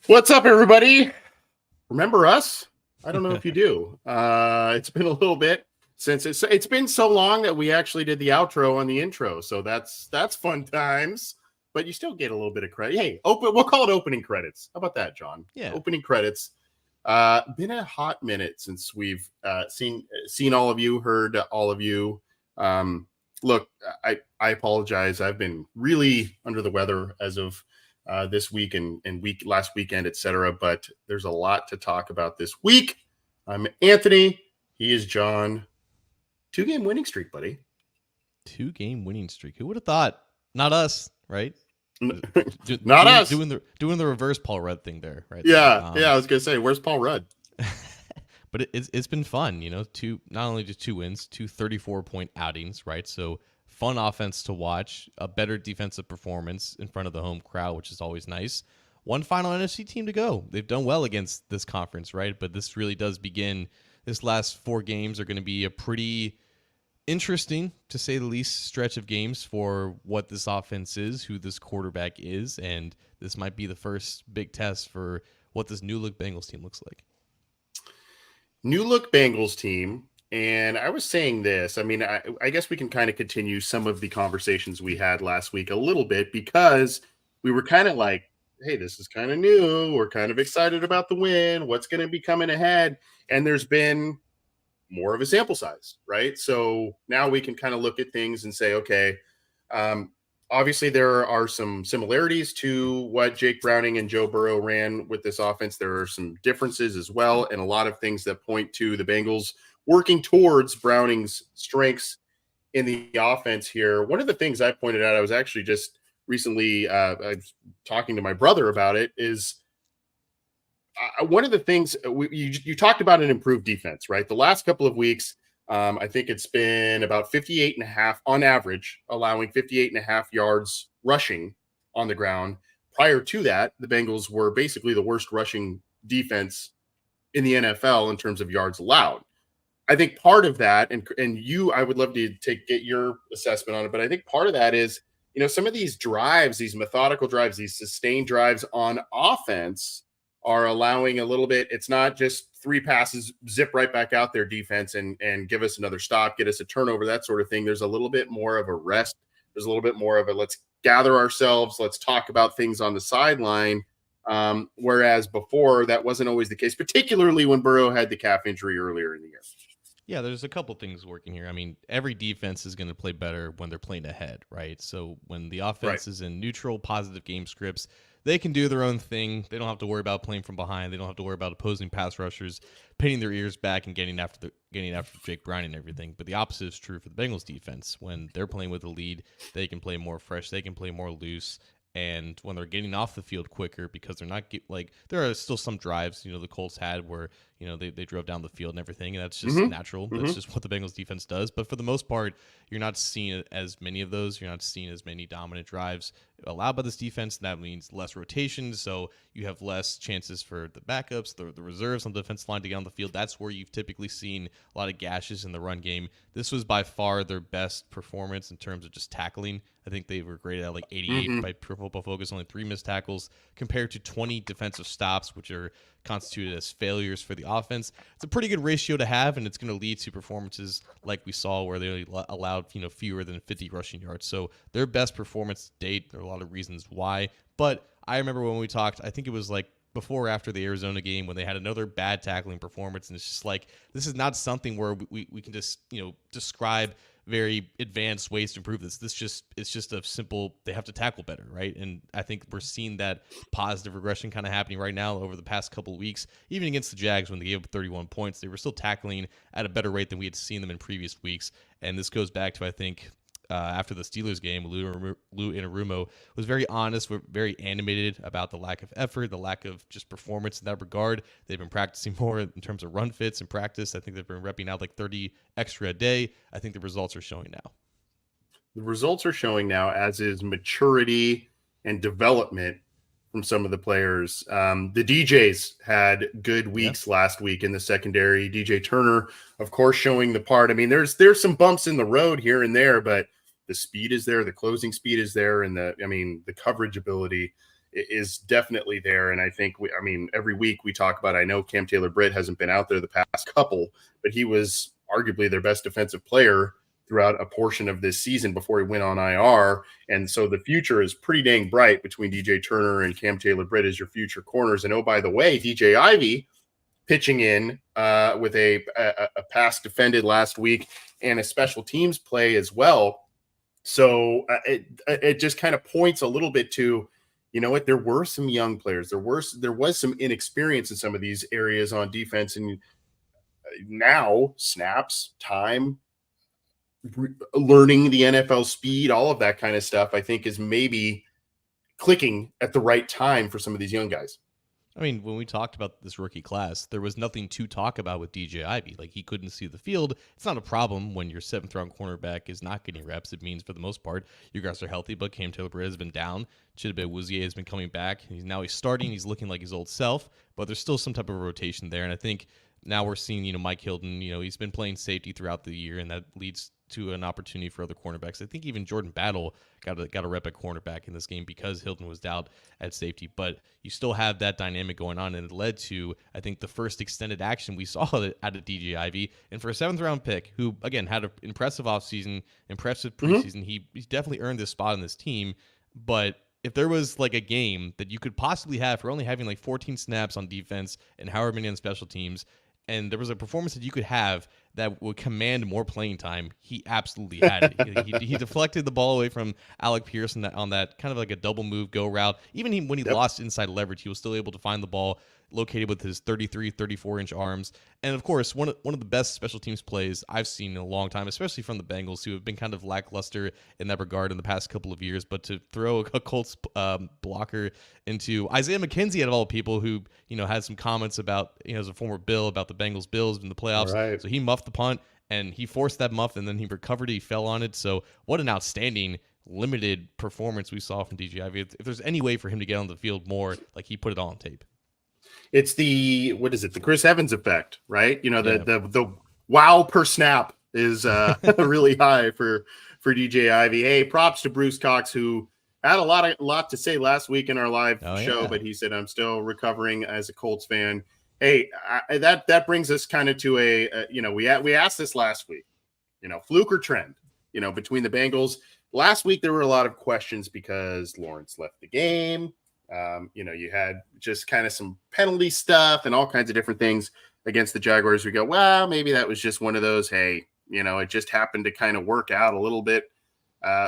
What's up, everybody? Remember us? I don't know if you do. It's been a little bit since it's been so long that we actually did the outro on the intro. So that's fun times. But you still get a little bit of credit. Hey, we'll call it opening credits. How about that, John? Yeah. Opening credits. Been a hot minute since we've seen all of you, heard all of you. Look, I apologize. I've been really under the weather as of this week and last weekend, etc. But there's a lot to talk about this week. I'm Anthony. He is John. 2-game winning streak, buddy. 2-game winning streak. Who would have thought? Not us, right? Not us. Doing the reverse Paul Rudd thing there, right? Yeah, I was gonna say, where's Paul Rudd? But it's been fun, not only just 2 wins, 2 34-point outings, right? So fun offense to watch, a better defensive performance in front of the home crowd, which is always nice. One final NFC team to go. They've done well against this conference, right? But this really does begin. This last 4 games are going to be a pretty interesting, to say the least, stretch of games for what this offense is, who this quarterback is, and this might be the first big test for what this new look Bengals team looks like. New look Bengals team. And I was saying this, I mean, I guess we can kind of continue some of the conversations we had last week a little bit, because we were kind of like, hey, this is kind of new. We're kind of excited about the win. What's going to be coming ahead? And there's been more of a sample size, right? So now we can kind of look at things and say, okay, obviously there are some similarities to what Jake Browning and Joe Burrow ran with this offense. There are some differences as well, and a lot of things that point to the Bengals working towards Browning's strengths in the offense here. One of the things I pointed out, I was actually just recently talking to my brother about it, is one of the things you talked about an improved defense, right? The last couple of weeks, I think it's been about 58.5 on average, allowing 58.5 yards rushing on the ground. Prior to that, the Bengals were basically the worst rushing defense in the NFL in terms of yards allowed. I think part of that, and you, I would love to get your assessment on it, but I think part of that is, some of these drives, these methodical drives, these sustained drives on offense are allowing a little bit. It's not just 3 passes, zip right back out there, defense, and give us another stop, get us a turnover, that sort of thing. There's a little bit more of a rest. There's a little bit more of a let's gather ourselves, let's talk about things on the sideline. Whereas before, that wasn't always the case, particularly when Burrow had the calf injury earlier in the year. Yeah, there's a couple things working here. I mean, every defense is going to play better when they're playing ahead, right? So when the offense is in neutral, positive game scripts, they can do their own thing. They don't have to worry about playing from behind. They don't have to worry about opposing pass rushers pinning their ears back and getting after Jake Browning and everything. But the opposite is true for the Bengals defense. When they're playing with a lead, they can play more fresh. They can play more loose. And when they're getting off the field quicker, because they're not there are still some drives, the Colts had where, they drove down the field and everything. And that's just natural. That's just what the Bengals defense does. But for the most part, you're not seeing as many of those. You're not seeing as many dominant drives allowed by this defense. And that means less rotations. So you have less chances for the backups, the reserves on the defense line to get on the field. That's where you've typically seen a lot of gashes in the run game. This was by far their best performance in terms of just tackling. I think they were graded at like 88 by Pro Football Focus, only 3 missed tackles compared to 20 defensive stops, which are constituted as failures for the offense. It's a pretty good ratio to have, and it's going to lead to performances like we saw where they allowed fewer than 50 rushing yards. So their best performance to date. There are a lot of reasons why, but I remember when we talked, I think it was like before or after the Arizona game when they had another bad tackling performance. And it's just like, this is not something where we can just, describe very advanced ways to improve this. It's just a simple, they have to tackle better, right? And I think we're seeing that positive regression kind of happening right now over the past couple of weeks. Even against the Jags, when they gave up 31 points, they were still tackling at a better rate than we had seen them in previous weeks. And this goes back to, I think, after the Steelers game, Lou Inarumo was very honest, very animated about the lack of effort, the lack of just performance in that regard. They've been practicing more in terms of run fits and practice. I think they've been repping out like 30 extra a day. I think the results are showing now. The results are showing now, as is maturity and development from some of the players. The DJs had good weeks last week in the secondary. DJ Turner, of course, showing the part. I mean, there's some bumps in the road here and there, but the speed is there, the closing speed is there, and the coverage ability is definitely there. And I think every week we talk about, I know Cam Taylor-Britt hasn't been out there the past couple, but he was arguably their best defensive player throughout a portion of this season before he went on IR. And so the future is pretty dang bright between DJ Turner and Cam Taylor-Britt as your future corners. And oh, by the way, DJ Ivey pitching in with a pass defended last week and a special teams play as well. So it just kind of points a little bit to, there were some young players. There was some inexperience in some of these areas on defense. And now snaps, time, learning the NFL speed, all of that kind of stuff, I think is maybe clicking at the right time for some of these young guys. I mean, when we talked about this rookie class, there was nothing to talk about with DJ Ivey. Like, he couldn't see the field. It's not a problem when your 7th-round cornerback is not getting reps. It means, for the most part, you guys are healthy, but Cam Taylor-Britt has been down. Chidobe Awuzie has been coming back. He's starting. He's looking like his old self, but there's still some type of rotation there. And I think now we're seeing, Mike Hilton, he's been playing safety throughout the year, and that leads to an opportunity for other cornerbacks. I think even Jordan Battle got a rep at cornerback in this game because Hilton was out at safety. But you still have that dynamic going on, and it led to, I think, the first extended action we saw out of DJ Ivey. And for a 7th-round pick, who, again, had an impressive offseason, impressive preseason, he's definitely earned this spot on this team. But if there was like a game that you could possibly have for only having like 14 snaps on defense and however many on special teams, and there was a performance that you could have that would command more playing time, he absolutely had it. He deflected the ball away from Alec Pierce on that kind of like a double move go route. Even when he lost inside leverage, he was still able to find the ball located with his 33, 34-inch arms. And, of course, one of the best special teams plays I've seen in a long time, especially from the Bengals, who have been kind of lackluster in that regard in the past couple of years. But to throw a Colts blocker into Isaiah McKenzie, out of all people, who had some comments about, as a former Bill, about the Bengals Bills in the playoffs. Right. So he muffed the punt, and he forced that muff, and then he recovered it. He fell on it. So what an outstanding limited performance we saw from DJ Ivey. If there's any way for him to get on the field more, like, he put it all on tape. It's the Chris Evans effect, right? The wow per snap is really high for DJ Ivey. Hey, props to Bruce Cox, who had a lot to say last week in our live show, but he said, I'm still recovering as a Colts fan. Hey, that brings us kind of to we asked this last week, fluke or trend, between the Bengals. Last week, there were a lot of questions because Lawrence left the game. You had just kind of some penalty stuff and all kinds of different things against the Jaguars. We go, well, maybe that was just one of those, hey, it just happened to kind of work out a little bit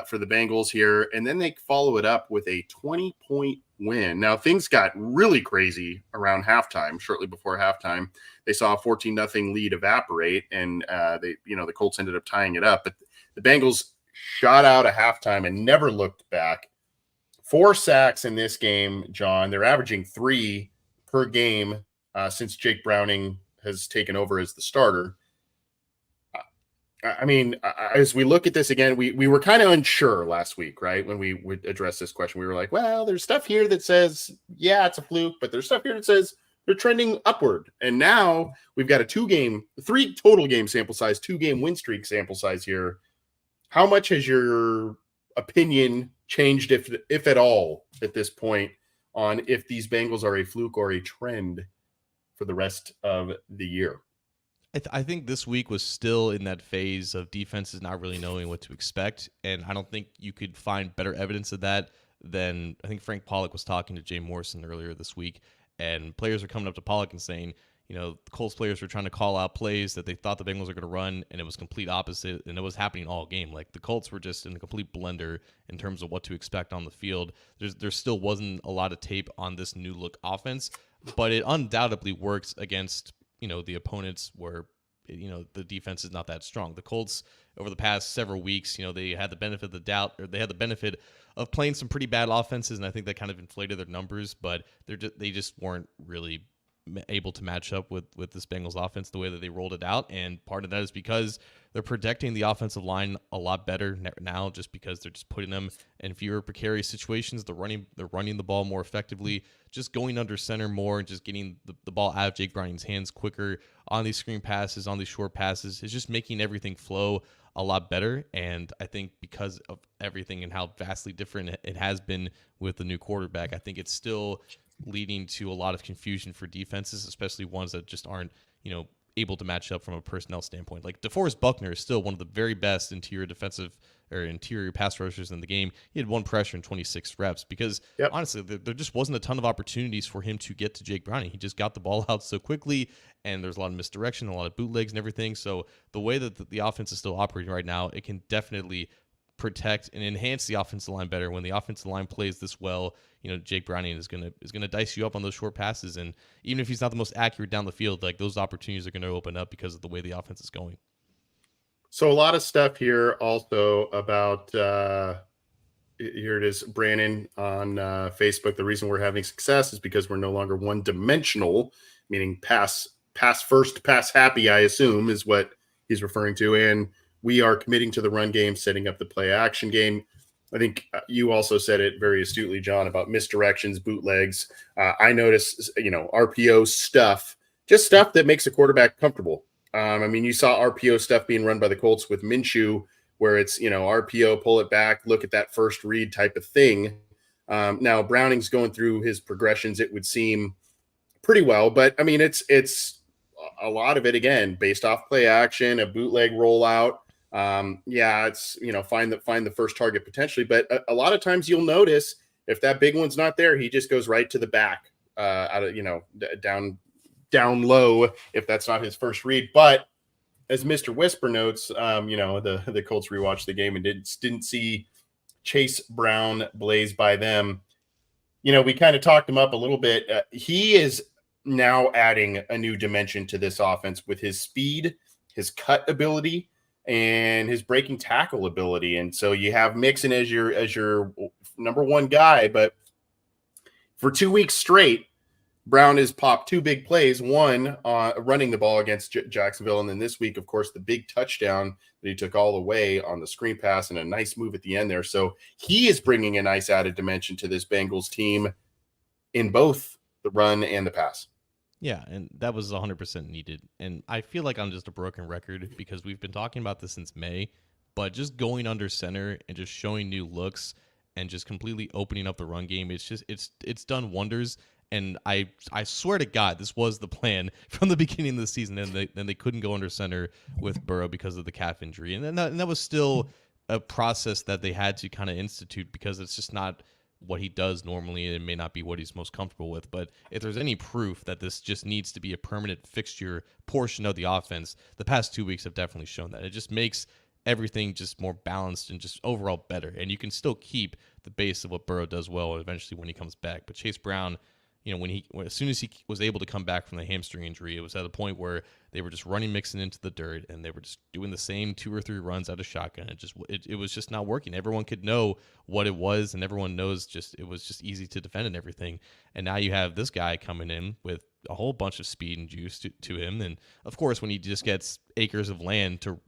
for the Bengals here. And then they follow it up with a 20-point win. Now, things got really crazy around halftime. Shortly before halftime, they saw a 14-0 lead evaporate, and the Colts ended up tying it up. But the Bengals shot out at halftime and never looked back. 4 sacks in this game, John. They're averaging 3 per game since Jake Browning has taken over as the starter. I mean, as we look at this again, we were kind of unsure last week, right? When we would address this question, we were like, well, there's stuff here that says, yeah, it's a fluke, but there's stuff here that says they're trending upward. And now we've got a 3 total game sample size, 2-game win streak sample size here. How much has your opinion changed, if at all, at this point, on if these Bengals are a fluke or a trend for the rest of the year? I think this week was still in that phase of defenses not really knowing what to expect, and I don't think you could find better evidence of that than, I think Frank Pollock was talking to Jay Morrison earlier this week, And players are coming up to Pollock and saying, the Colts players were trying to call out plays that they thought the Bengals were going to run, and it was complete opposite, and it was happening all game. Like, the Colts were just in a complete blender in terms of what to expect on the field. There still wasn't a lot of tape on this new look offense, but it undoubtedly works against, the opponents where, the defense is not that strong. The Colts, over the past several weeks, they had the benefit of the doubt, or they had the benefit of playing some pretty bad offenses, and I think that kind of inflated their numbers, but they just weren't really able to match up with this Bengals offense the way that they rolled it out. And part of that is because they're protecting the offensive line a lot better now, just because they're just putting them in fewer precarious situations. They're running the ball more effectively, just going under center more, and just getting the ball out of Jake Browning's hands quicker on these screen passes, on these short passes. It's just making everything flow a lot better. And I think because of everything and how vastly different it has been with the new quarterback, I think it's still leading to a lot of confusion for defenses, especially ones that just aren't, able to match up from a personnel standpoint. Like, DeForest Buckner is still one of the very best interior pass rushers in the game. He had one pressure in 26 reps because honestly, there just wasn't a ton of opportunities for him to get to Jake Browning. He just got the ball out so quickly, and there's a lot of misdirection, a lot of bootlegs and everything. So the way that the offense is still operating right now, it can definitely protect and enhance the offensive line better. When the offensive line plays this well, Jake Browning is gonna dice you up on those short passes, and even if he's not the most accurate down the field, like, those opportunities are going to open up because of the way the offense is going. So a lot of stuff here also about here it is, Brandon on Facebook. The reason we're having success is because we're no longer one dimensional, meaning pass first, pass happy, I assume is what he's referring to. And we are committing to the run game, setting up the play action game. I think you also said it very astutely, John, about misdirections, bootlegs. I noticed, RPO stuff, just stuff that makes a quarterback comfortable. You saw RPO stuff being run by the Colts with Minshew, where it's, RPO, pull it back, look at that first read type of thing. Now Browning's going through his progressions, it would seem pretty well, but it's a lot of it, again, based off play action, a bootleg rollout. It's, find the first target potentially, but a lot of times you'll notice if that big one's not there, he just goes right to the back, out of, down low, if that's not his first read. But as Mr. Whisper notes, the Colts rewatched the game and didn't see Chase Brown blaze by them. We kind of talked him up a little bit. He is now adding a new dimension to this offense with his speed, his cut ability, and his breaking tackle ability. And so you have Mixon as your number one guy, but for 2 weeks straight, Brown has popped two big plays, one running the ball against Jacksonville, and then this week, of course, the big touchdown that he took all the way on the screen pass and a nice move at the end there. So he is bringing a nice added dimension to this Bengals team in both the run and the pass. Yeah, and that was 100% needed. And I feel like I'm just a broken record because we've been talking about this since May, but just going under center and just showing new looks and just completely opening up the run game, it's done wonders. And I swear to God, this was the plan from the beginning of the season, and they couldn't go under center with Burrow because of the calf injury. And that was still a process that they had to kind of institute because it's just not what he does normally. It may not be what he's most comfortable with, but if there's any proof that this just needs to be a permanent fixture portion of the offense, the past 2 weeks have definitely shown that. It just makes everything just more balanced and just overall better. And you can still keep the base of what Burrow does well eventually when he comes back. But Chase Brown, as soon as he was able to come back from the hamstring injury, it was at a point where they were just running Mixon into the dirt, and they were just doing the same 2 or 3 runs out of shotgun. It was just not working. Everyone could know what it was, and everyone knows it was just easy to defend and everything. And now you have this guy coming in with a whole bunch of speed and juice to him, and of course, when he just gets acres of land to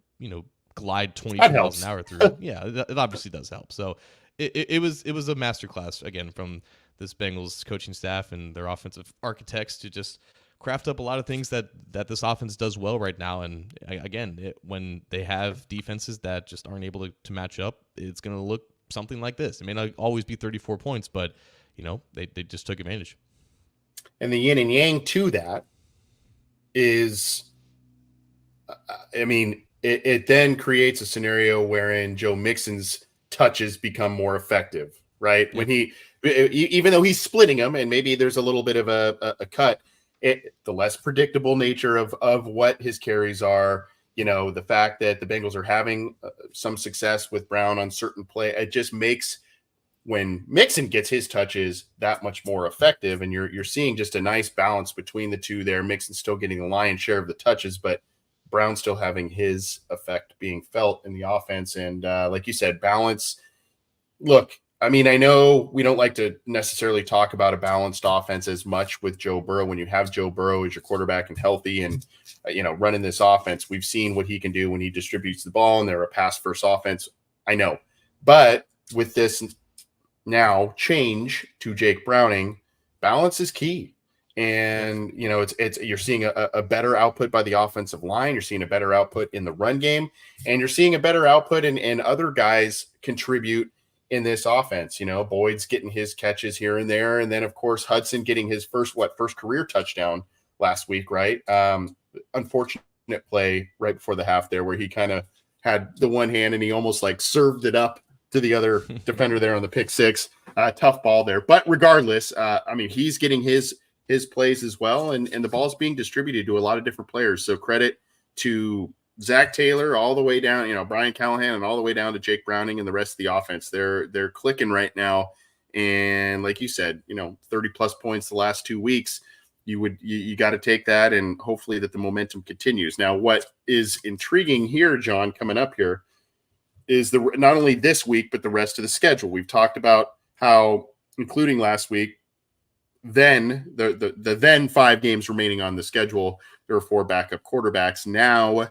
glide 22 miles an hour through, yeah, it obviously does help. So it was a masterclass again from this Bengals coaching staff and their offensive architects to just craft up a lot of things that this offense does well right now. And again, when they have defenses that just aren't able to match up, it's going to look something like this. It may not always be 34 points, but they just took advantage. And the yin and yang to that is, it then creates a scenario wherein Joe Mixon's touches become more effective, right? Yep. even though he's splitting them, and maybe there's a little bit of a cut, the less predictable nature of what his carries are. The fact that the Bengals are having some success with Brown on certain play, it just makes when Mixon gets his touches that much more effective, and you're seeing just a nice balance between the two there. Mixon still getting the lion's share of the touches, but Brown still having his effect being felt in the offense. And like you said, balance. Look, I mean, I know we don't like to necessarily talk about a balanced offense as much with Joe Burrow. When you have Joe Burrow as your quarterback and healthy and, running this offense, we've seen what he can do when he distributes the ball, and they're a pass-first offense. I know. But with this now change to Jake Browning, balance is key. And, it's you're seeing a better output by the offensive line. You're seeing a better output in the run game, and you're seeing a better output and other guys contribute in this offense. Boyd's getting his catches here and there. And then, of course, Hudson getting his first career touchdown last week, right? Unfortunate play right before the half there where he kind of had the one hand and he almost like served it up to the other defender there on the pick six. Tough ball there. But regardless, he's getting his plays as well. And the ball's being distributed to a lot of different players. So credit to Zach Taylor all the way down, Brian Callahan, and all the way down to Jake Browning and the rest of the offense. They're clicking right now. And like you said, 30 plus points the last 2 weeks. You got to take that, and hopefully that the momentum continues. Now, what is intriguing here, John, coming up here is not only this week, but the rest of the schedule. We've talked about how, including last week, then the then 5 games remaining on the schedule, there are 4 backup quarterbacks. Now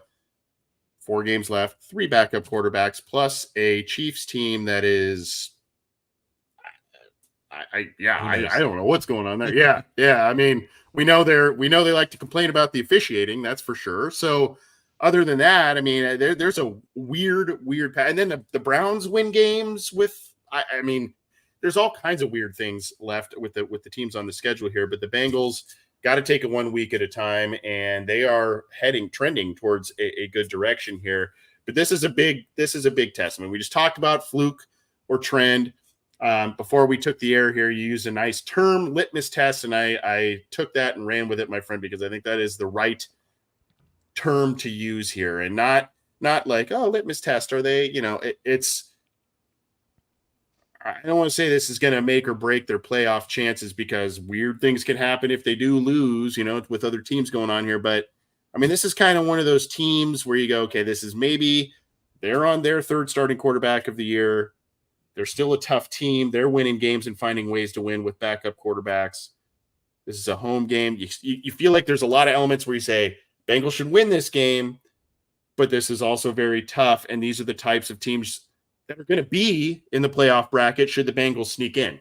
4 games left, 3 backup quarterbacks, plus a Chiefs team that is, I don't know what's going on there. Yeah. I mean, we know they like to complain about the officiating, that's for sure. So other than that, I mean, there's a weird path. And then the Browns win games with, I mean, there's all kinds of weird things left with the teams on the schedule here. But the Bengals got to take it 1 week at a time, and they are trending towards a good direction here. But this is a big test. I mean, we just talked about fluke or trend. Before we took the air here, you used a nice term, litmus test, and I took that and ran with it, my friend, because I think that is the right term to use here, and not like, oh, litmus test. Are they, it's, I don't want to say this is going to make or break their playoff chances, because weird things can happen if they do lose, with other teams going on here. But I mean, this is kind of one of those teams where you go, okay, this is maybe they're on their 3rd starting quarterback of the year. They're still a tough team. They're winning games and finding ways to win with backup quarterbacks. This is a home game. You feel like there's a lot of elements where you say Bengals should win this game, but this is also very tough. And these are the types of teams that are going to be in the playoff bracket should the Bengals sneak in.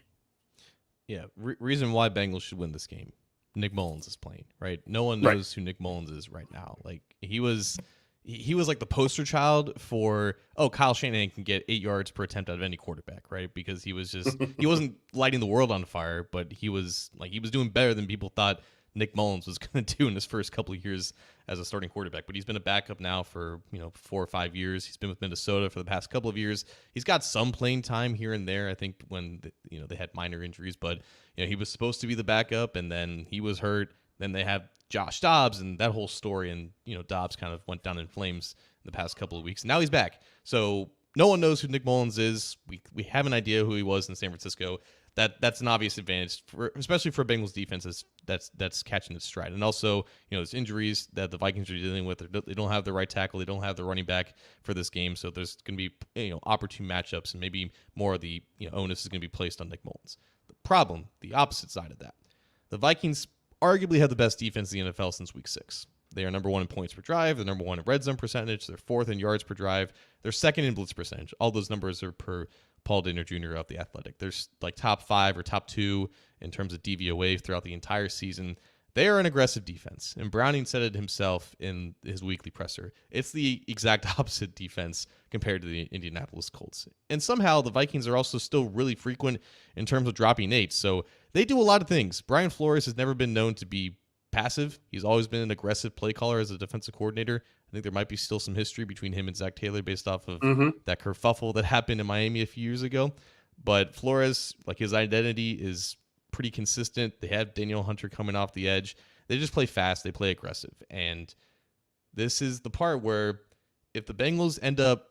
Yeah, reason why Bengals should win this game. Nick Mullins is playing, right? No one knows who Nick Mullins is right now. Like, he was like the poster child for, Kyle Shanahan can get 8 yards per attempt out of any quarterback, right? Because he was just he wasn't lighting the world on fire, but he was doing better than people thought Nick Mullins was going to do in his first couple of years as a starting quarterback. But he's been a backup now for 4 or 5 years. He's been with Minnesota for the past couple of years. He's got some playing time here and there, I think, when they had minor injuries. But he was supposed to be the backup, and then he was hurt. Then they have Josh Dobbs and that whole story, and Dobbs kind of went down in flames in the past couple of weeks. Now he's back, so no one knows who Nick Mullins is. We have an idea who he was in San Francisco. That's an obvious advantage, especially for Bengals defense that's catching its stride. And also, there's injuries that the Vikings are dealing with. They don't have the right tackle. They don't have the running back for this game. So there's going to be opportune matchups, and maybe more of the onus is going to be placed on Nick Mullins. The problem, the opposite side of that, the Vikings arguably have the best defense in the NFL since week 6. They are number 1 in points per drive. They're number 1 in red zone percentage. They're 4th in yards per drive. They're 2nd in blitz percentage. All those numbers are per Paul Dehner Jr. of The Athletic. They're like top 5 or top 2 in terms of DVOA throughout the entire season. They are an aggressive defense, and Browning said it himself in his weekly presser. It's the exact opposite defense compared to the Indianapolis Colts. And somehow the Vikings are also still really frequent in terms of dropping 8. So they do a lot of things. Brian Flores has never been known to be passive. He's always been an aggressive play caller as a defensive coordinator. I think there might be still some history between him and Zach Taylor based off of that kerfuffle that happened in Miami a few years ago. But Flores, like his identity is pretty consistent. They have Daniel Hunter coming off the edge. They just play fast. They play aggressive. And this is the part where if the Bengals end up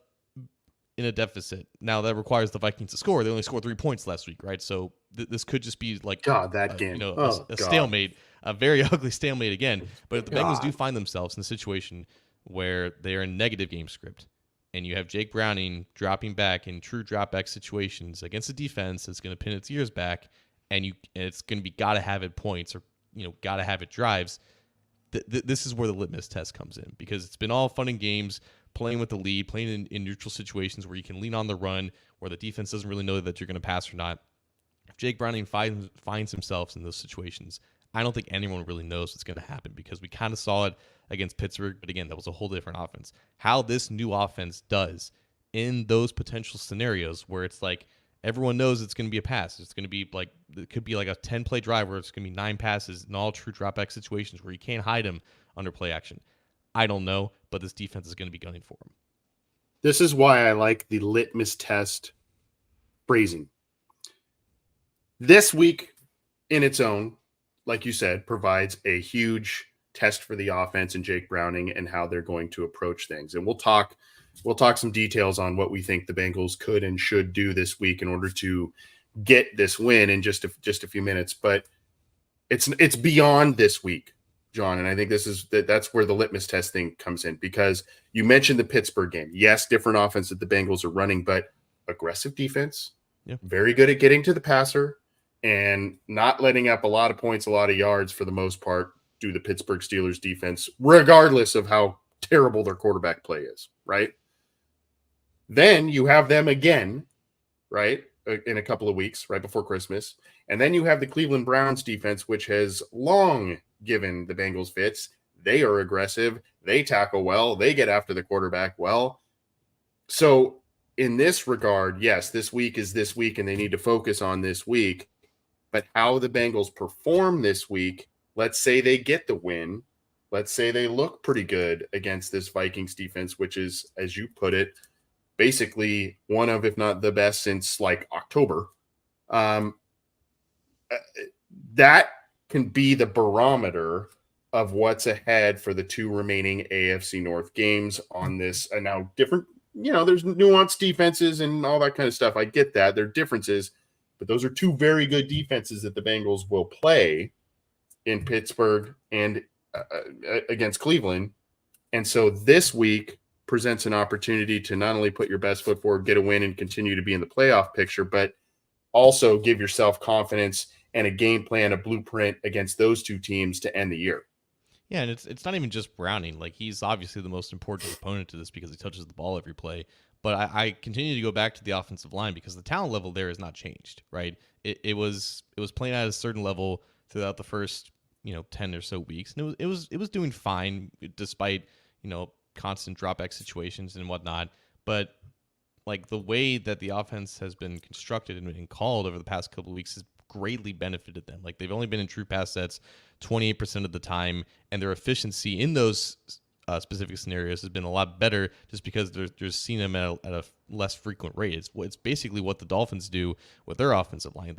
in a deficit, now that requires the Vikings to score. They only scored 3 points last week, right? So this could just be like God, that game. Oh a God. stalemate, a very ugly stalemate again. But if the Bengals do God. find themselves in a situation where they are in negative game script, and you have Jake Browning dropping back in true drop back situations against a defense that's going to pin its ears back, and it's going to be gotta have it points or gotta have it drives. This is where the litmus test comes in, because it's been all fun and games playing with the lead, playing in neutral situations where you can lean on the run, where the defense doesn't really know that you're going to pass or not. If Jake Browning finds himself in those situations, I don't think anyone really knows what's going to happen, because we kind of saw it against Pittsburgh, but again, that was a whole different offense. How this new offense does in those potential scenarios where it's like everyone knows it's going to be a pass. It's going to be like, it could be like a 10-play drive where it's going to be 9 passes in all true dropback situations where you can't hide them under play action. I don't know, but this defense is going to be gunning for him. This is why I like the litmus test phrasing. This week in its own, like you said, provides a huge test for the offense and Jake Browning and how they're going to approach things. And we'll talk some details on what we think the Bengals could and should do this week in order to get this win in just a few minutes. But it's beyond this week, John, and I think that's where the litmus test thing comes in, because you mentioned the Pittsburgh game. Yes, different offense that the Bengals are running, but aggressive defense, very good at getting to the passer and not letting up a lot of points, a lot of yards for the most part, do the Pittsburgh Steelers defense, regardless of how terrible their quarterback play is, right? Then you have them again, right, in a couple of weeks, right before Christmas. And then you have the Cleveland Browns defense, which has long given the Bengals fits. They are aggressive. They tackle well. They get after the quarterback well. So in this regard, yes, this week is this week, and they need to focus on this week. But how the Bengals perform this week, let's say they get the win. Let's say they look pretty good against this Vikings defense, which is, as you put it, basically one of, if not the best since like October. That can be the barometer of what's ahead for the 2 remaining AFC North games on this. And now different, there's nuanced defenses and all that kind of stuff. I get that. There are differences, but those are 2 very good defenses that the Bengals will play in Pittsburgh and against Cleveland. And so this week presents an opportunity to not only put your best foot forward, get a win, and continue to be in the playoff picture, but also give yourself confidence and a game plan, a blueprint against those 2 teams to end the year. Yeah, and it's not even just Browning. Like, he's obviously the most important opponent to this because he touches the ball every play. But I continue to go back to the offensive line because the talent level there has not changed, right? It was playing at a certain level throughout the first 10 or so weeks, and it was doing fine despite constant dropback situations and whatnot. But like, the way that the offense has been constructed and called over the past couple of weeks has greatly benefited them. Like, they've only been in true pass sets 28% of the time, and their efficiency in those specific scenarios has been a lot better just because they're seeing them at a less frequent rate. It's basically what the Dolphins do with their offensive line.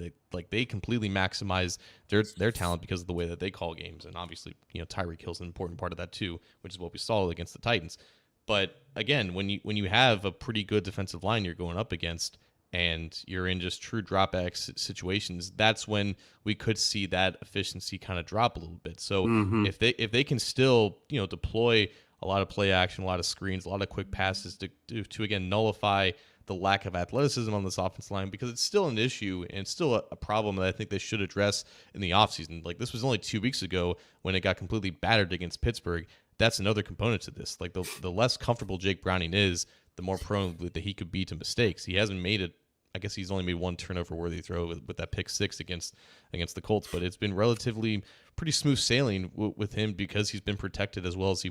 They completely maximize their talent because of the way that they call games, and obviously Tyreek Hill's an important part of that too, which is what we saw against the Titans. But again, when you have a pretty good defensive line you're going up against, and you're in just true dropback situations, that's when we could see that efficiency kind of drop a little bit. So if they can still deploy a lot of play action, a lot of screens, a lot of quick passes to again nullify the lack of athleticism on this offensive line, because it's still an issue and it's still a problem that I think they should address in the offseason. Like, this was only 2 weeks ago when it got completely battered against Pittsburgh. That's another component to this. Like, the less comfortable Jake Browning is, the more prone that he could be to mistakes. He hasn't made it. I guess he's only made 1 turnover-worthy throw with that pick 6 against the Colts, but it's been relatively pretty smooth sailing with him because he's been protected as well as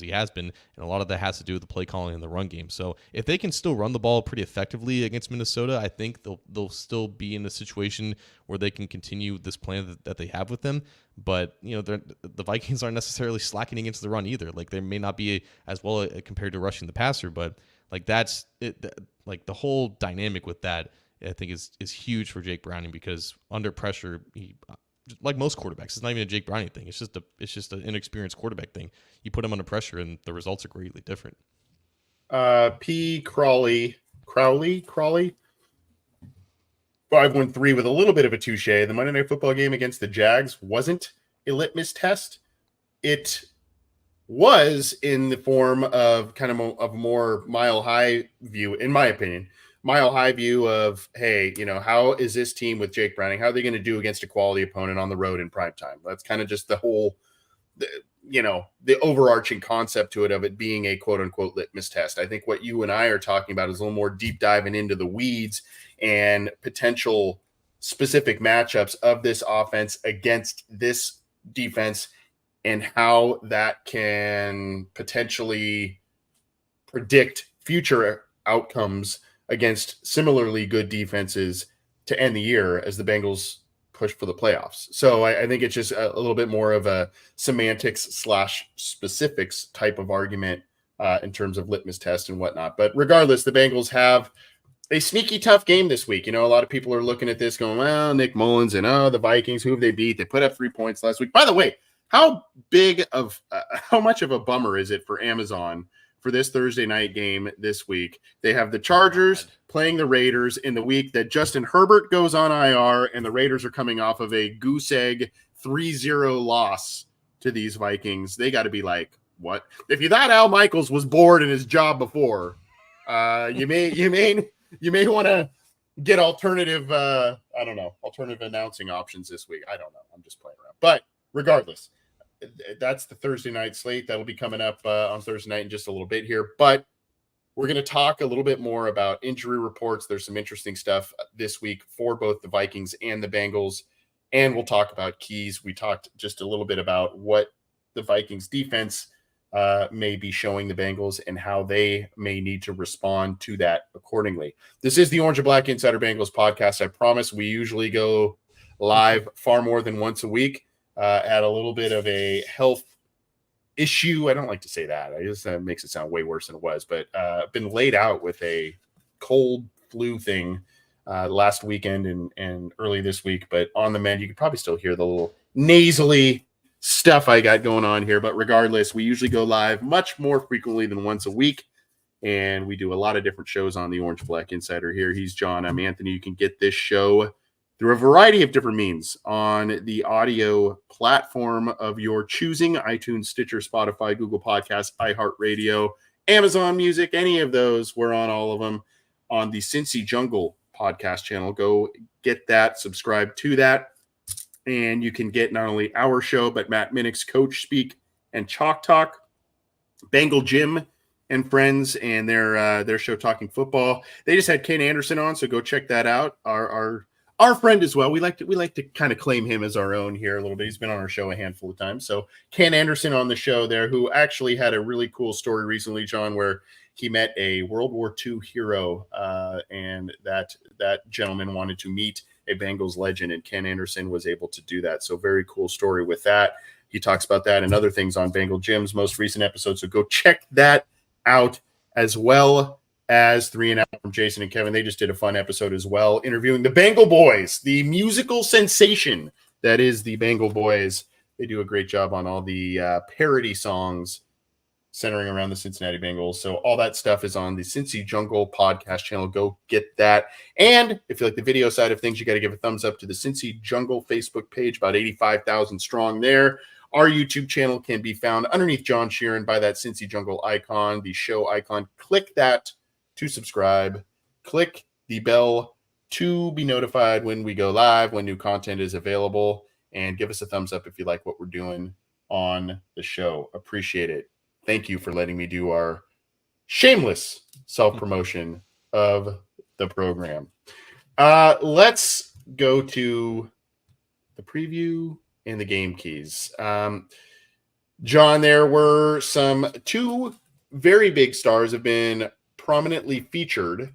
he has been, and a lot of that has to do with the play calling in the run game. So if they can still run the ball pretty effectively against Minnesota, I think they'll still be in a situation where they can continue this plan that they have with them. But the Vikings aren't necessarily slacking against the run either. Like, they may not be as well compared to rushing the passer, but like, that's it. Like, the whole dynamic with that I think is huge for Jake Browning, because under pressure, he, like most quarterbacks, it's not even a Jake Browning thing. It's just an inexperienced quarterback thing. You put him under pressure, and the results are greatly different. P. Crowley, 513 with a little bit of a touche. The Monday Night Football game against the Jags wasn't a litmus test. It was in the form of kind of a more mile high view, in my opinion, mile high view of, hey, how is this team with Jake Browning? How are they going to do against a quality opponent on the road in prime time? That's kind of just the whole, the overarching concept to it, of it being a quote unquote litmus test. I think what you and I are talking about is a little more deep diving into the weeds and potential specific matchups of this offense against this defense, and how that can potentially predict future outcomes against similarly good defenses to end the year as the Bengals push for the playoffs. So I think it's just a little bit more of a semantics/specifics type of argument in terms of litmus test and whatnot. But regardless, the Bengals have a sneaky tough game this week. A lot of people are looking at this going, well, Nick Mullins and the Vikings, who have they beat? They put up 3 points last week. By the way, how much of a bummer is it for Amazon for this Thursday night game this week? They have the Chargers playing the Raiders in the week that Justin Herbert goes on IR, and the Raiders are coming off of a goose egg 3-0 loss to these Vikings. They got to be like, what? If you thought Al Michaels was bored in his job before, you may want to get alternative announcing options this week. I don't know. I'm just playing around. But regardless, that's the Thursday night slate. That'll be coming up on Thursday night in just a little bit here. But we're going to talk a little bit more about injury reports. There's some interesting stuff this week for both the Vikings and the Bengals. And we'll talk about keys. We talked just a little bit about what the Vikings defense may be showing the Bengals and how they may need to respond to that accordingly. This is the Orange and Black Insider Bengals podcast. I promise we usually go live far more than once a week. Had a little bit of a health issue. I don't like to say that. I just makes it sound way worse than it was. But been laid out with a cold flu thing last weekend and early this week. But on the mend, you could probably still hear the little nasally stuff I got going on here. But regardless, we usually go live much more frequently than once a week. And we do a lot of different shows on the Orange Black Insider here. He's John. I'm Anthony. You can get this show through a variety of different means on the audio platform of your choosing: iTunes, Stitcher, Spotify, Google Podcasts, iHeartRadio, Amazon Music, any of those. We're on all of them. On the Cincy Jungle podcast channel, go get that, subscribe to that, and you can get not only our show, but Matt Minnick's Coach Speak and Chalk Talk, Bengal Jim and friends, and their show Talking Football. They just had Ken Anderson on, so go check that out. Our friend as well. We like to kind of claim him as our own here a little bit. He's been on our show a handful of times. So Ken Anderson on the show there, who actually had a really cool story recently, John, where he met a World War II hero, and that gentleman wanted to meet a Bengals legend, and Ken Anderson was able to do that. So very cool story with that. He talks about that and other things on Bengal Jim's most recent episode. So go check that out, as well as 3 and Out from Jason and Kevin. They just did a fun episode as well, interviewing the Bengal Boys, the musical sensation that is the Bengal Boys. They do a great job on all the parody songs centering around the Cincinnati Bengals. So all that stuff is on the Cincy Jungle podcast channel. Go get that. And if you like the video side of things, you got to give a thumbs up to the Cincy Jungle Facebook page, about 85,000 strong there. Our YouTube channel can be found underneath John Sheeran by that Cincy Jungle icon, the show icon. Click that to subscribe. Click the bell to be notified when we go live, when new content is available, and give us a thumbs up if you like what we're doing on the show. Appreciate it. Thank you for letting me do our shameless self-promotion of the program. Let's go to the preview and the game keys. John, there were two very big stars have been prominently featured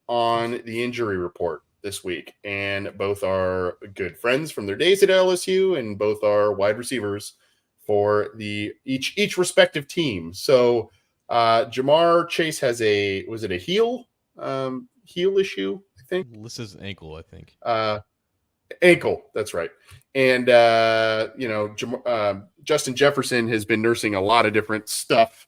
on the injury report this week, and both are good friends from their days at LSU, and both are wide receivers for the each respective team. So Jamar Chase has a heel issue, I think. This is an ankle, I think. Ankle, that's right. And Justin Jefferson has been nursing a lot of different stuff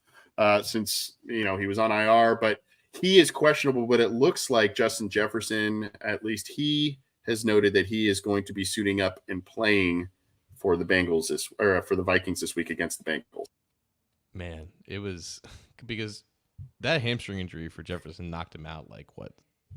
since he was on IR, but he is questionable. But it looks like Justin Jefferson, at least he has noted that he is going to be suiting up and playing for the for the Vikings this week against the Bengals. Man, it was because that hamstring injury for Jefferson knocked him out like what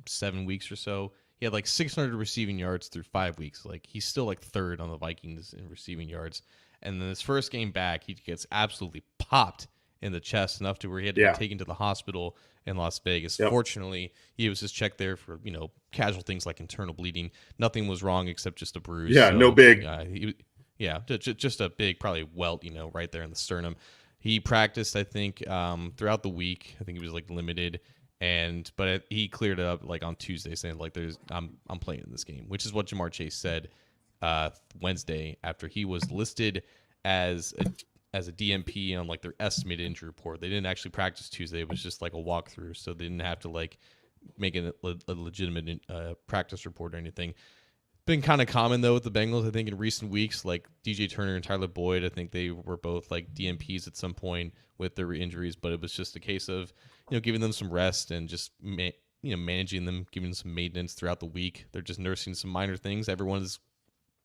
7 weeks or so. He had like 600 receiving yards through 5 weeks. Like he's still like third on the Vikings in receiving yards. And then his first game back, he gets absolutely popped in the chest enough to where he had to be taken to the hospital in Las Vegas. Yep. Fortunately, he was just checked there for casual things like internal bleeding. Nothing was wrong except just a bruise. Yeah, so, no big. Just a big probably welt, right there in the sternum. He practiced, I think, throughout the week. I think he was like limited, but he cleared it up like on Tuesday, saying like, I'm playing in this game," which is what Ja'Marr Chase said Wednesday after he was listed as a DMP on like their estimated injury report. They didn't actually practice Tuesday; it was just like a walkthrough, so they didn't have to like make a legitimate practice report or anything. Been kind of common though with the Bengals, I think, in recent weeks. Like DJ Turner and Tyler Boyd, I think they were both like DMPs at some point with their injuries, but it was just a case of giving them some rest and just managing them, giving them some maintenance throughout the week. They're just nursing some minor things.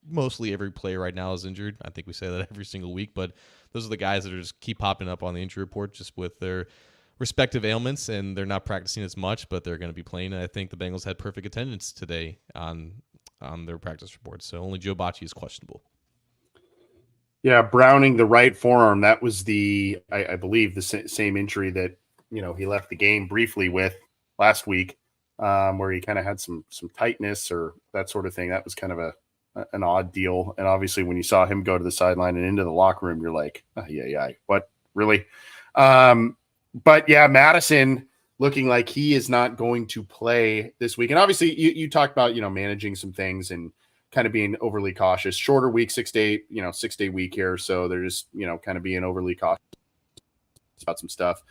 Mostly every player right now is injured. I think we say that every single week, but those are the guys that are just keep popping up on the injury report just with their respective ailments, and they're not practicing as much, but they're going to be playing. And I think the Bengals had perfect attendance today on their practice reports. So only Joe Bacci is questionable. Yeah, Browning the right forearm. That was I believe the same injury that he left the game briefly with last week, where he kind of had some tightness or that sort of thing. That was kind of an odd deal. And obviously, when you saw him go to the sideline and into the locker room, you're like, what really? But yeah, Madison looking like he is not going to play this week. And obviously you talked about, managing some things and kind of being overly cautious. Shorter week, 6 day week here. So they're just, kind of being overly cautious about some stuff.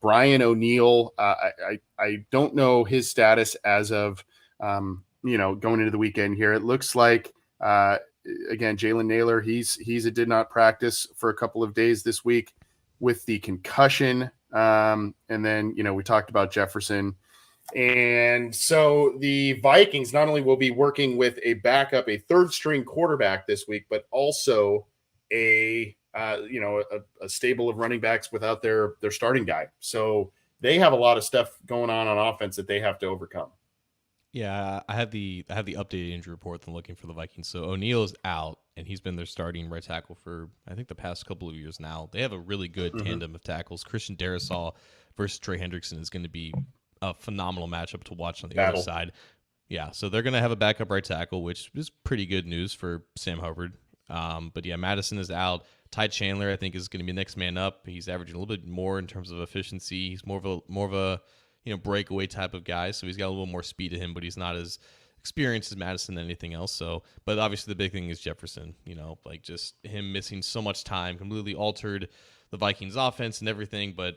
Brian O'Neill, I don't know his status as of, going into the weekend here. It looks like, again, Jalen Naylor, he's did not practice for a couple of days this week with the concussion. And then, we talked about Jefferson. And so the Vikings not only will be working with a third string quarterback this week, but also a stable of running backs without their starting guy. So they have a lot of stuff going on offense that they have to overcome. Yeah, I have the updated injury report I'm looking for the Vikings. So O'Neal is out, and he's been their starting right tackle for I think the past couple of years now. They have a really good tandem of tackles. Christian Darrisaw versus Trey Hendrickson is going to be a phenomenal matchup to watch on the other side. Yeah, so they're going to have a backup right tackle, which is pretty good news for Sam Hubbard. But yeah, Madison is out. Ty Chandler, I think, is going to be next man up. He's averaging a little bit more in terms of efficiency. He's more of a breakaway type of guy, so he's got a little more speed to him, but he's not as experienced as Madison than anything else. So, but obviously the big thing is Jefferson. Like just him missing so much time completely altered the Vikings' offense and everything. But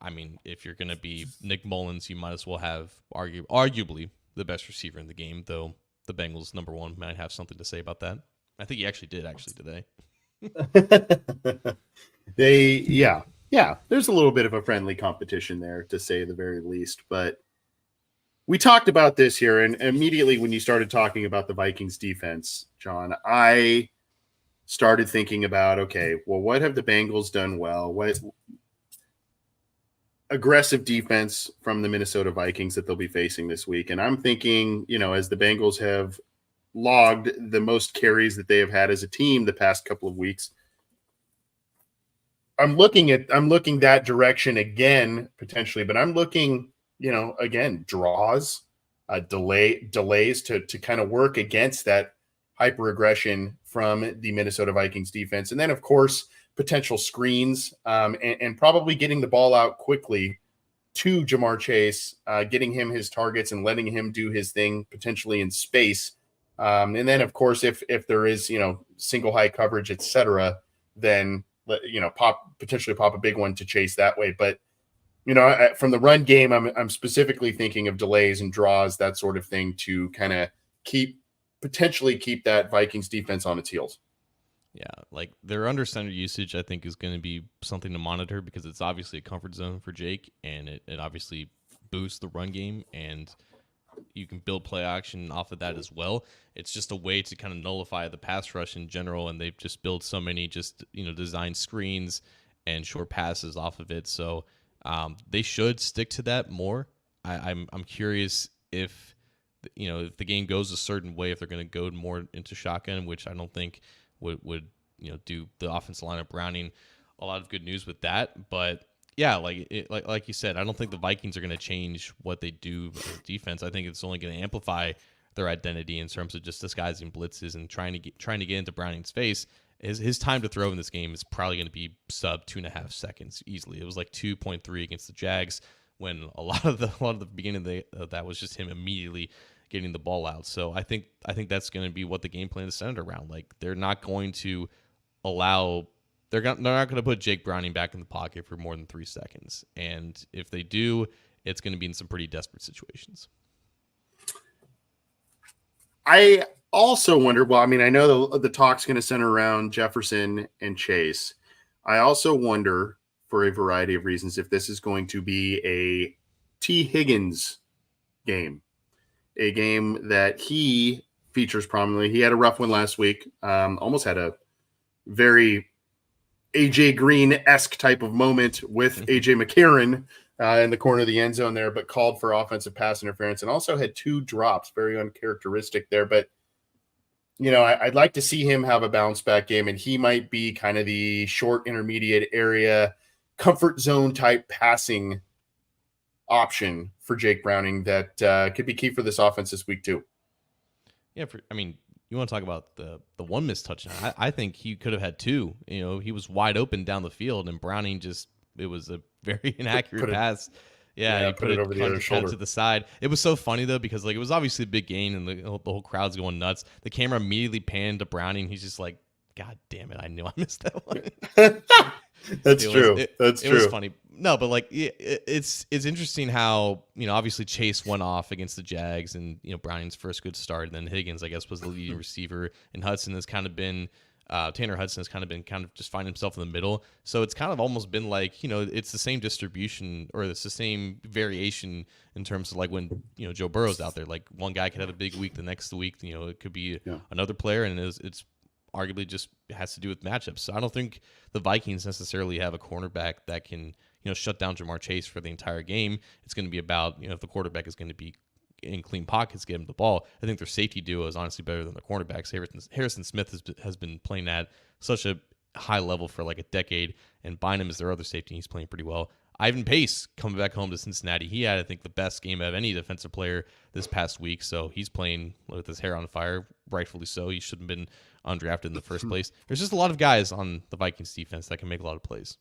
I mean, if you're going to be Nick Mullins, you might as well have arguably the best receiver in the game. Though the Bengals number one might have something to say about that. I think he actually did today. Yeah, there's a little bit of a friendly competition there, to say the very least. But we talked about this here, and immediately when you started talking about the Vikings defense, John, I started thinking about, okay, well, what have the Bengals done well? What aggressive defense from the Minnesota Vikings that they'll be facing this week? And I'm thinking, as the Bengals have logged the most carries that they have had as a team the past couple of weeks, I'm looking that direction again, potentially, but I'm looking, again, draws, delays to kind of work against that hyper aggression from the Minnesota Vikings defense. And then, of course, potential screens and probably getting the ball out quickly to Ja'Marr Chase, getting him his targets and letting him do his thing potentially in space. And then, of course, if there is, single high coverage, etc., then potentially pop a big one to Chase that way. But From the run game, I'm specifically thinking of delays and draws, that sort of thing, to kind of potentially keep that Vikings defense on its heels. Yeah, like their under center usage, I think, is going to be something to monitor because it's obviously a comfort zone for Jake, and it obviously boosts the run game, and you can build play action off of that as well. It's just a way to kind of nullify the pass rush in general, and they've just built so many just design screens and short passes off of it. So they should stick to that more. I'm curious if the game goes a certain way, if they're going to go more into shotgun, which I don't think would do the offensive line of Browning a lot of good news with that. But yeah, like you said, I don't think the Vikings are going to change what they do as defense. I think it's only going to amplify their identity in terms of just disguising blitzes and trying to get into Browning's face. His time to throw in this game is probably going to be sub 2.5 seconds easily. It was like 2.3 against the Jags when a lot of the beginning of that was just him immediately getting the ball out. So I think that's going to be what the game plan is centered around. Like they're not going to allow. They're not going to put Jake Browning back in the pocket for more than 3 seconds. And if they do, it's going to be in some pretty desperate situations. I also wonder, well, I mean, I know the talk's going to center around Jefferson and Chase. I also wonder, for a variety of reasons, if this is going to be a T. Higgins game, a game that he features prominently. He had a rough one last week, almost had a very AJ Green-esque type of moment with AJ McCarron in the corner of the end zone there, but called for offensive pass interference and also had 2 drops, very uncharacteristic there. But, I'd like to see him have a bounce back game, and he might be kind of the short intermediate area comfort zone type passing option for Jake Browning that could be key for this offense this week too. Yeah, you want to talk about the one missed touchdown? I think he could have had 2. He was wide open down the field, and Browning it was a very inaccurate pass. Yeah, he put it over the other shoulder to the side. It was so funny though because it was obviously a big gain, and the whole crowd's going nuts. The camera immediately panned to Browning. He's just like, "God damn it! I knew I missed that one." That's true. It was funny. No, but it's interesting how obviously Chase went off against the Jags, and Browning's first good start, and then Higgins, I guess, was the leading receiver, and Hudson has kind of been Tanner Hudson has kind of just find himself in the middle. So it's kind of almost been like it's the same distribution, or it's the same variation in terms of like when Joe Burrow's out there. Like one guy could have a big week, the next week it could be another player, and it's arguably just has to do with matchups. So I don't think the Vikings necessarily have a cornerback that can shut down Jamar Chase for the entire game. It's going to be about if the quarterback is going to be in clean pockets, get him the ball. I think their safety duo is honestly better than the cornerbacks. Harrison Smith has been playing at such a high level for like a decade, and Bynum is their other safety, and he's playing pretty well. Ivan Pace coming back home to Cincinnati. He had, I think, the best game of any defensive player this past week, so he's playing with his hair on fire, rightfully so. He shouldn't have been undrafted in the first place. There's just a lot of guys on the Vikings defense that can make a lot of plays.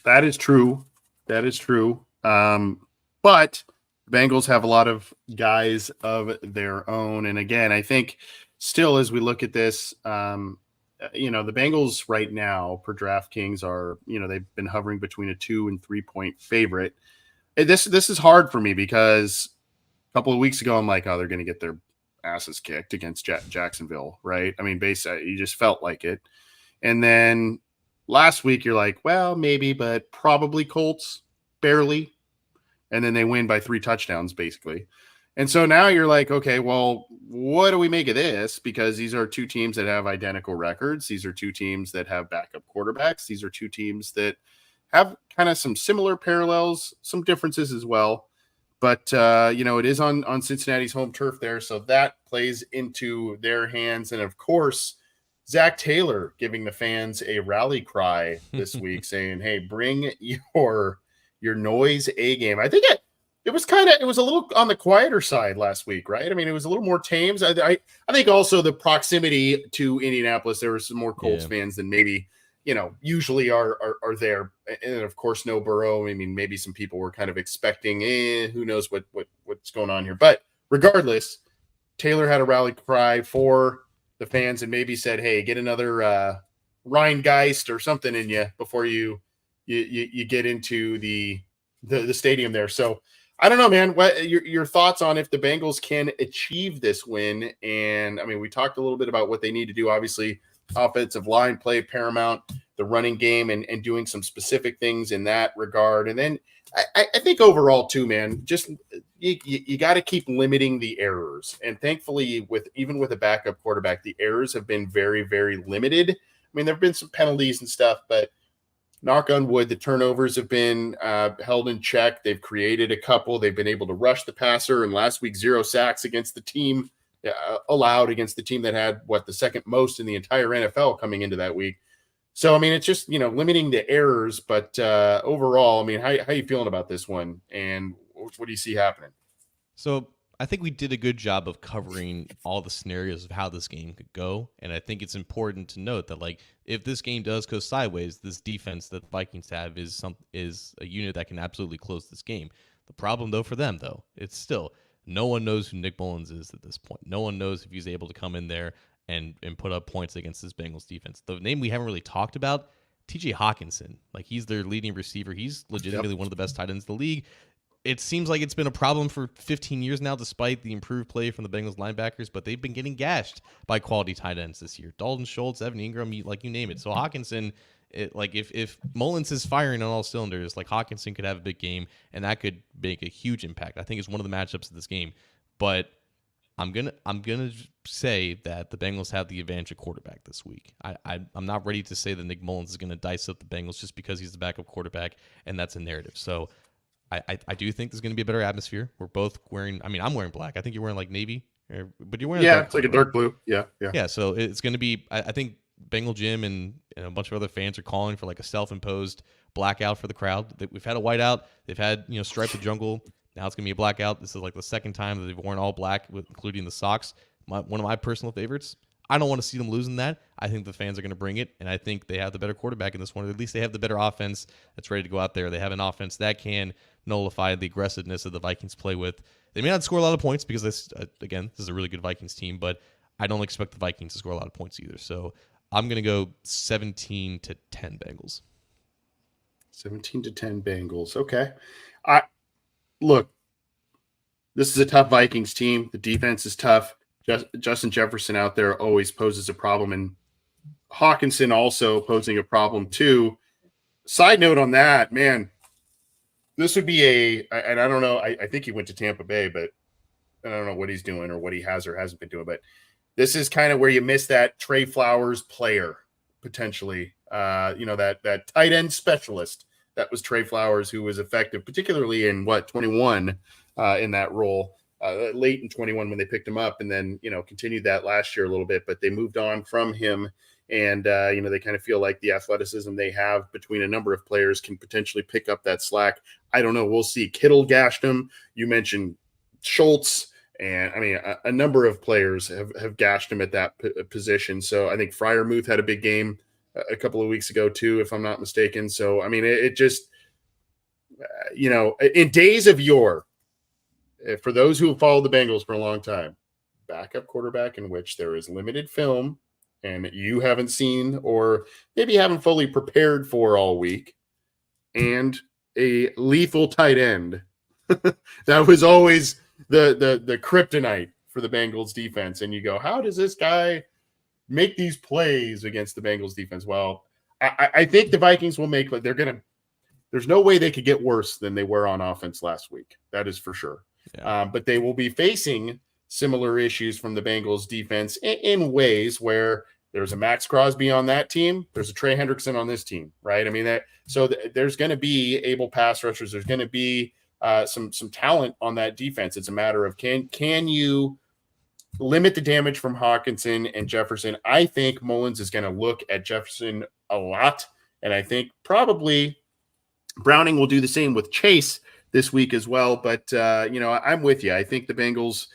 That is true. But the Bengals have a lot of guys of their own. And again, I think still as we look at this, the Bengals right now per DraftKings are, they've been hovering between a 2 and 3 point favorite. And this is hard for me because a couple of weeks ago, I'm like, oh, they're going to get their asses kicked against Jacksonville, right? I mean, basically, you just felt like it. And then last week, you're like, well, maybe, but probably Colts, barely. And then they win by 3 touchdowns, basically. And so now you're like, okay, well, what do we make of this? Because these are 2 teams that have identical records. These are 2 teams that have backup quarterbacks. These are 2 teams that have kind of some similar parallels, some differences as well. But, it is on Cincinnati's home turf there. So that plays into their hands. And, of course, Zach Taylor giving the fans a rally cry this week saying, hey, bring your noise A game. I think it was a little on the quieter side last week, right? I mean, it was a little more tame. I think also the proximity to Indianapolis, there were some more Colts fans than maybe, usually are there. And of course, no Burrow. I mean, maybe some people were kind of expecting, who knows what's going on here. But regardless, Taylor had a rally cry for the fans and maybe said, hey, get another Rheingeist or something in you before you you get into the stadium there. So I don't know, man. What your thoughts on if the Bengals can achieve this win? And I mean, we talked a little bit about what they need to do. Obviously, offensive line play paramount, the running game, and doing some specific things in that regard. And then I think overall too, man, just you got to keep limiting the errors. And thankfully, even with a backup quarterback, the errors have been very, very limited. I mean, there have been some penalties and stuff, but knock on wood, the turnovers have been held in check. They've created a couple. They've been able to rush the passer. And last week, 0 sacks against the team allowed against the team that had the second most in the entire NFL coming into that week. So, I mean, it's just, limiting the errors. But overall, I mean, how you feeling about this one? And what do you see happening? So I think we did a good job of covering all the scenarios of how this game could go. And I think it's important to note that, like, if this game does go sideways, this defense that the Vikings have is a unit that can absolutely close this game. The problem, though, for them, it's still no one knows who Nick Mullins is at this point. No one knows if he's able to come in there and put up points against this Bengals defense. The name we haven't really talked about, TJ Hawkinson. Like, he's their leading receiver. He's legitimately one of the best tight ends in the league. It seems like it's been a problem for 15 years now, despite the improved play from the Bengals linebackers, but they've been getting gashed by quality tight ends this year. Dalton Schultz, Evan Ingram, you name it. So Hawkinson, if Mullins is firing on all cylinders, like, Hawkinson could have a big game, and that could make a huge impact. I think it's one of the matchups of this game. But I'm gonna say that the Bengals have the advantage of quarterback this week. I'm not ready to say that Nick Mullins is gonna dice up the Bengals just because he's the backup quarterback, and that's a narrative. So I do think there's going to be a better atmosphere. We're both wearing. I mean, I'm wearing black. I think you're wearing like navy, but you're wearing a dark It's like a blue, right? dark blue. Yeah. Yeah. So it's going to be. I think Bengal Jim and a bunch of other fans are calling for like a self-imposed blackout for the crowd. We've had a whiteout. They've had Stripe the Jungle. Now it's going to be a blackout. This is like the second time that they've worn all black, including the socks. One of my personal favorites. I don't want to see them losing that. I think the fans are going to bring it, and I think they have the better quarterback in this one. Or at least they have the better offense that's ready to go out there. They have an offense that can nullify the aggressiveness that the Vikings play with. They may not score a lot of points because this is a really good Vikings team, but I don't expect the Vikings to score a lot of points either. So I'm going to go 17-10 Bengals. 17-10 Bengals. Okay. Look, this is a tough Vikings team. The defense is tough. Justin Jefferson out there always poses a problem, and Hawkinson also posing a problem too. Side note on that, man, this would be and I don't know, I think he went to Tampa Bay, but I don't know what he's doing or what he has or hasn't been doing, but this is kind of where you miss that Trey Flowers player, potentially. That tight end specialist that was Trey Flowers, who was effective, particularly in 21 in that role. Late in 21 when they picked him up, and then continued that last year a little bit, but they moved on from him, and they kind of feel like the athleticism they have between a number of players can potentially pick up that slack. I don't know, we'll see. Kittle gashed him. You mentioned Schultz, and I mean a number of players have gashed him at that position. So I think Freiermuth had a big game a couple of weeks ago too, if I'm not mistaken. So I mean it just in days of yore, for those who have followed the Bengals for a long time, backup quarterback in which there is limited film and you haven't seen or maybe haven't fully prepared for all week, and a lethal tight end. That was always the kryptonite for the Bengals defense. And you go, how does this guy make these plays against the Bengals defense? Well, I think the Vikings will make, there's no way they could get worse than they were on offense last week. That is for sure. Yeah. But they will be facing similar issues from the Bengals defense in ways where there's a Max Crosby on that team. There's a Trey Hendrickson on this team, right? I mean, there's going to be able pass rushers. There's going to be some talent on that defense. It's a matter of can you limit the damage from Hawkinson and Jefferson? I think Mullins is going to look at Jefferson a lot, and I think probably Browning will do the same with Chase this week as well. But, I'm with you. I think the Bengals,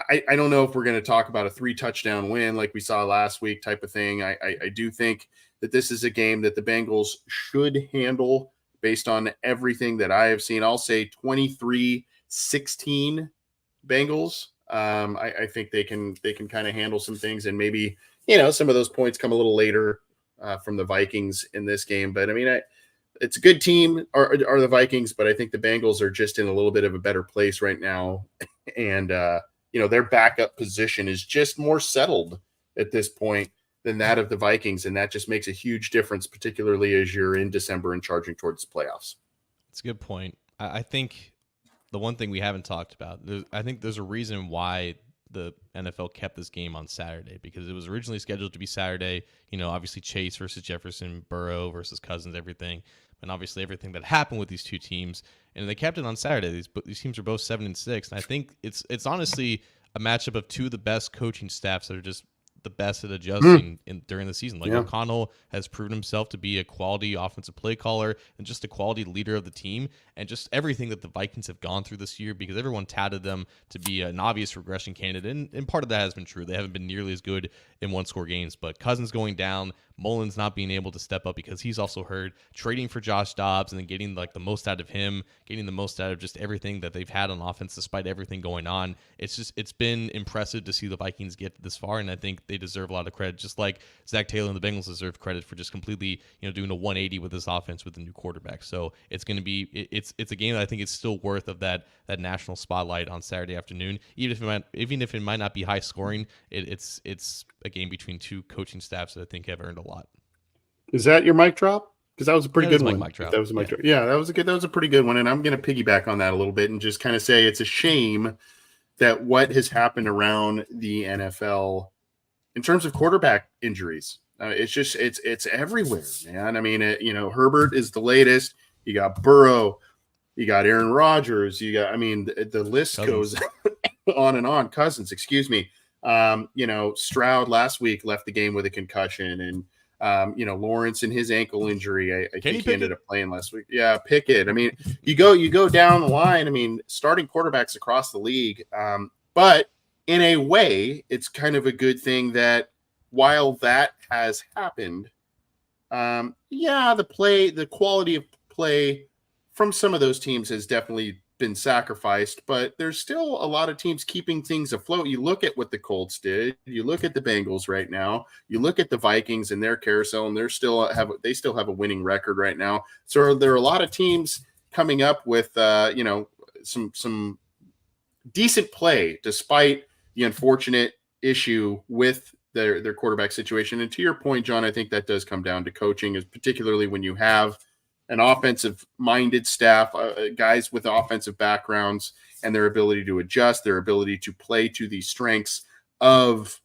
I don't know if we're going to talk about a 3-touchdown win like we saw last week type of thing. I do think that this is a game that the Bengals should handle based on everything that I have seen. I'll say 23-16 Bengals. I think they can kind of handle some things, and maybe, some of those points come a little later from the Vikings in this game. But I mean, it's a good team are the Vikings, but I think the Bengals are just in a little bit of a better place right now. And, their backup position is just more settled at this point than that of the Vikings. And that just makes a huge difference, particularly as you're in December and charging towards the playoffs. It's a good point. I think the one thing we haven't talked about, I think there's a reason why the NFL kept this game on Saturday, because it was originally scheduled to be Saturday. Obviously Chase versus Jefferson, Burrow versus Cousins, everything, and obviously everything that happened with these two teams, and they kept it on Saturday. These teams are both 7-6, and I think it's honestly a matchup of two of the best coaching staffs that are just the best at adjusting during the season. Like O'Connell has proven himself to be a quality offensive play caller and just a quality leader of the team, and just everything that the Vikings have gone through this year, because everyone touted them to be an obvious regression candidate, and part of that has been true. They haven't been nearly as good in one-score games, but Cousins going down, Mullins not being able to step up because he's also hurt, trading for Josh Dobbs and then getting like the most out of him, getting the most out of just everything that they've had on offense despite everything going on. It's been impressive to see the Vikings get this far, and I think they deserve a lot of credit, just like Zach Taylor and the Bengals deserve credit for just completely doing a 180 with this offense with the new quarterback. So it's going to be it's a game that I think is still worth of that national spotlight on Saturday afternoon, even if it might not be high scoring. It's a game between two coaching staffs that I think have earned a lot. Is that your mic drop? Because that was a pretty good one. Mic drop. That was a mic drop. Yeah, that was a pretty good one. And I'm going to piggyback on that a little bit and just kind of say it's a shame that what has happened around the NFL in terms of quarterback injuries. It's everywhere, man. I mean, Herbert is the latest. You got Burrow, you got Aaron Rodgers, the list goes on and on. Cousins, excuse me. Stroud last week left the game with a concussion, and Lawrence and his ankle injury. I think he ended up playing last week. Yeah, Pickett. I mean, you go down the line. I mean, starting quarterbacks across the league. But in a way, it's kind of a good thing that while that has happened, the quality of play from some of those teams has definitely been sacrificed, but there's still a lot of teams keeping things afloat. You look at what the Colts did, you look at the Bengals right now, you look at the Vikings and their carousel, and they still have a winning record right now. So there are a lot of teams coming up with some decent play despite the unfortunate issue with their quarterback situation. And to your point, John, I think that does come down to coaching, is particularly when you have an offensive-minded staff, guys with offensive backgrounds, and their ability to adjust, their ability to play to the strengths of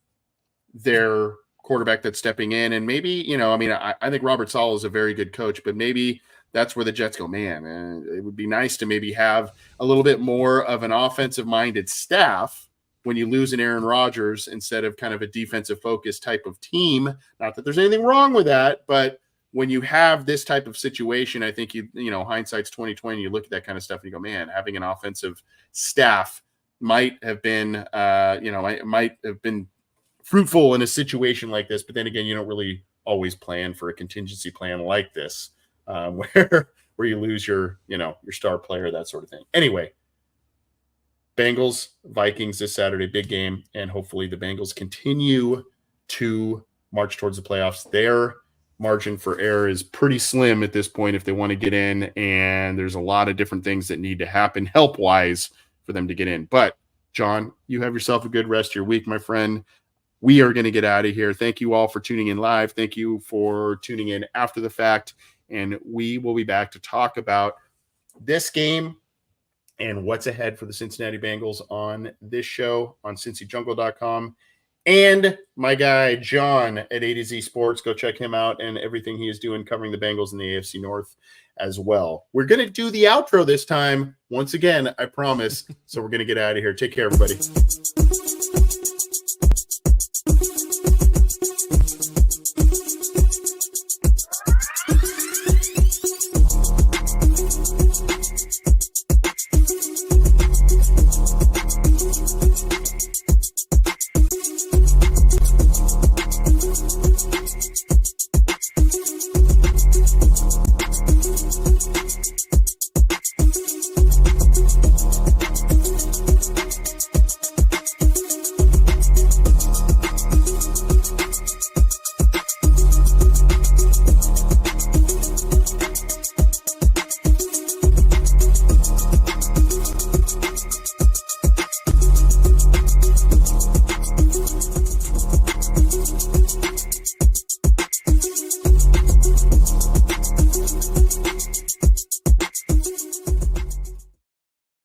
their quarterback that's stepping in. And maybe, I think Robert Saleh is a very good coach, but maybe that's where the Jets go, man, it would be nice to maybe have a little bit more of an offensive-minded staff when you lose an Aaron Rodgers instead of kind of a defensive-focused type of team. Not that there's anything wrong with that, but when you have this type of situation, I think hindsight's 2020. You look at that kind of stuff and you go, man, having an offensive staff might have been, might have been fruitful in a situation like this. But then again, you don't really always plan for a contingency plan like this, where you lose your star player, that sort of thing. Anyway, Bengals, Vikings this Saturday, big game, and hopefully the Bengals continue to march towards the playoffs. Their margin for error is pretty slim at this point if they want to get in, and there's a lot of different things that need to happen help-wise for them to get in. But, John, you have yourself a good rest of your week, my friend. We are going to get out of here. Thank you all for tuning in live. Thank you for tuning in after the fact, and we will be back to talk about this game and what's ahead for the Cincinnati Bengals on this show on CincyJungle.com. And my guy, John at A to Z Sports, go check him out and everything he is doing covering the Bengals in the AFC North as well. We're going to do the outro this time, once again, I promise. So we're going to get out of here. Take care, everybody.